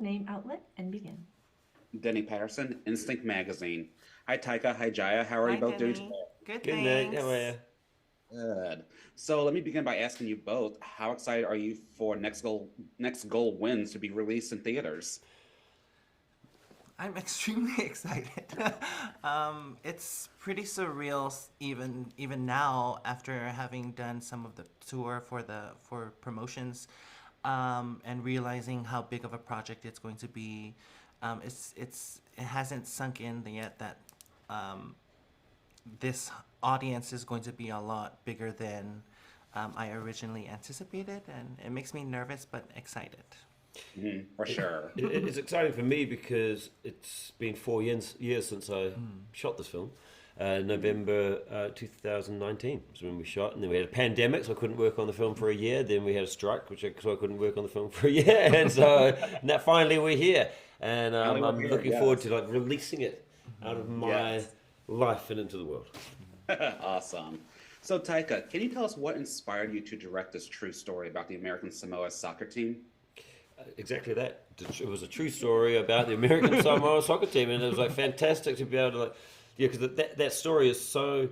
Name, outlet, and begin. Denny Patterson, Instinct Magazine. Hi, Taika. Hi, Jaiyah. How are you Hi, both doing today? Denny. Good, Good night. How are thanks. you? Good. So let me begin by asking you both, how excited are you for next goal wins to be released in theaters? I'm extremely excited. It's pretty surreal, even now after having done some of the tour for promotions, and realizing how big of a project it's going to be. It hasn't sunk in yet that um, this audience is going to be a lot bigger than I originally anticipated, and it makes me nervous but excited. For sure. It's exciting for me because it's been 4 years since I shot this film. November 2019 was when we shot, and then we had a pandemic, so I couldn't work on the film for a year. Then we had a strike, so I couldn't work on the film for a year, and so now finally we're here, and Finally, we're I'm here, looking yes. forward to releasing it out of my Yes. life and into the world. Awesome. So, Taika, can you tell us what inspired you to direct this true story about the American Samoa soccer team? Exactly that. It was a true story about the American Samoa Soccer team, and it was fantastic to be able to because that story is so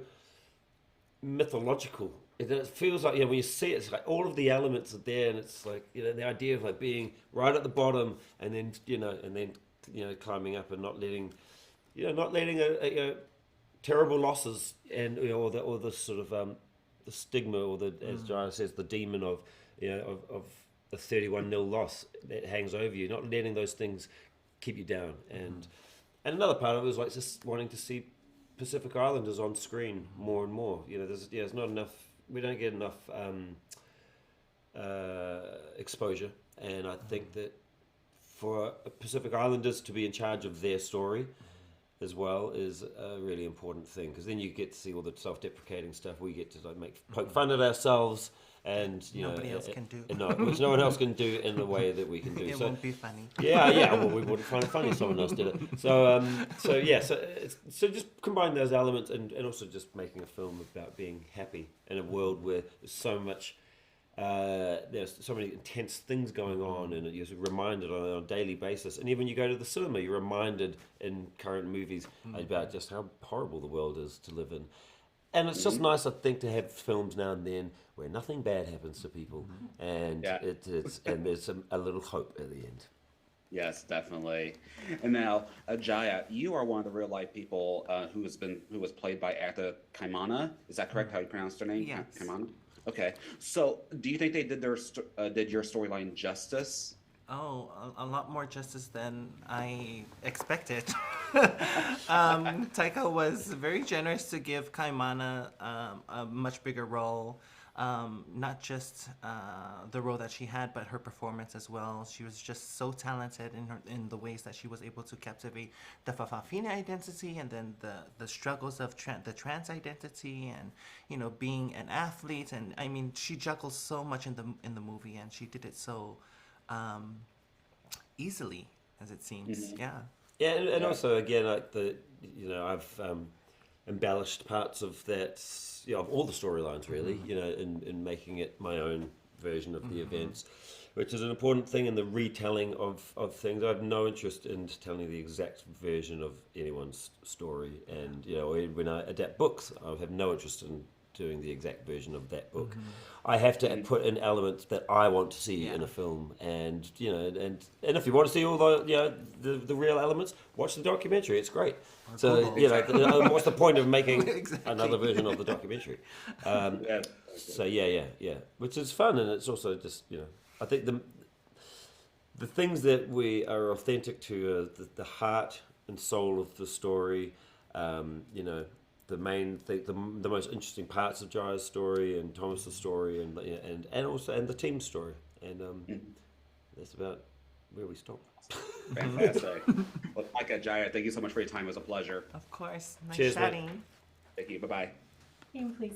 mythological. It feels like when you see it, it's like all of the elements are there, and it's like the idea of being right at the bottom, and then climbing up and not letting terrible losses and or the sort of the stigma or the as Jaiyah says the demon of of the 31-0 loss that hangs over you, not letting those things keep you down. And another part of it was just wanting to see Pacific Islanders on screen more and more. There's not enough. We don't get enough exposure, and I think that for Pacific Islanders to be in charge of their story as well is a really important thing, because then you get to see all the self-deprecating stuff. We get to poke fun at ourselves, and Nobody else can do. which no one else can do in the way that we can do. It won't be funny. Yeah. Well, we wouldn't find it funny if someone else did it. So just combine those elements, and also just making a film about being happy in a world where there's so much. There's so many intense things going on, and you're reminded on a daily basis. And even when you go to the cinema, you're reminded in current movies about just how horrible the world is to live in. And it's just nice, I think, to have films now and then where nothing bad happens to people, and Yeah. and there's a little hope at the end. Yes, definitely. And now, Jaiyah, you are one of the real life people who was played by actor Kaimana. Is that correct? How you pronounce their name? Yes. Kaimana. Okay. So, do you think they did did your storyline justice? Oh, a lot more justice than I expected. Taika was very generous to give Kaimana a much bigger role. Not just the role that she had, but her performance as well. She was just so talented in the ways that she was able to captivate the Fa'afafine identity, and then the struggles of the trans identity, and being an athlete. And I mean, she juggles so much in the movie, and she did it so easily, as it seems. Yeah. Yeah, and Yeah. also again, I've embellished parts of that, of all the storylines really, in making it my own version of the events, which is an important thing in the retelling of things. I have no interest in telling the exact version of anyone's story, and when I adapt books, I have no interest in doing the exact version of that book. I have to put in elements that I want to see in a film, and if you want to see all the real elements, watch the documentary. It's great. So what's the point of making Exactly. another version of the documentary? Yeah. So yeah, which is fun, and it's also just I think the things that we are authentic to are the heart and soul of the story. The main thing, the most interesting parts of Jaiyah's story and Thomas's story, and also the team's story, and that's about where we stop. Fantastic. Well, Taika, Jaiyah, thank you so much for your time. It was a pleasure. Of course. Nice Cheers, mate. chatting. Thank you. Bye bye. Team, please.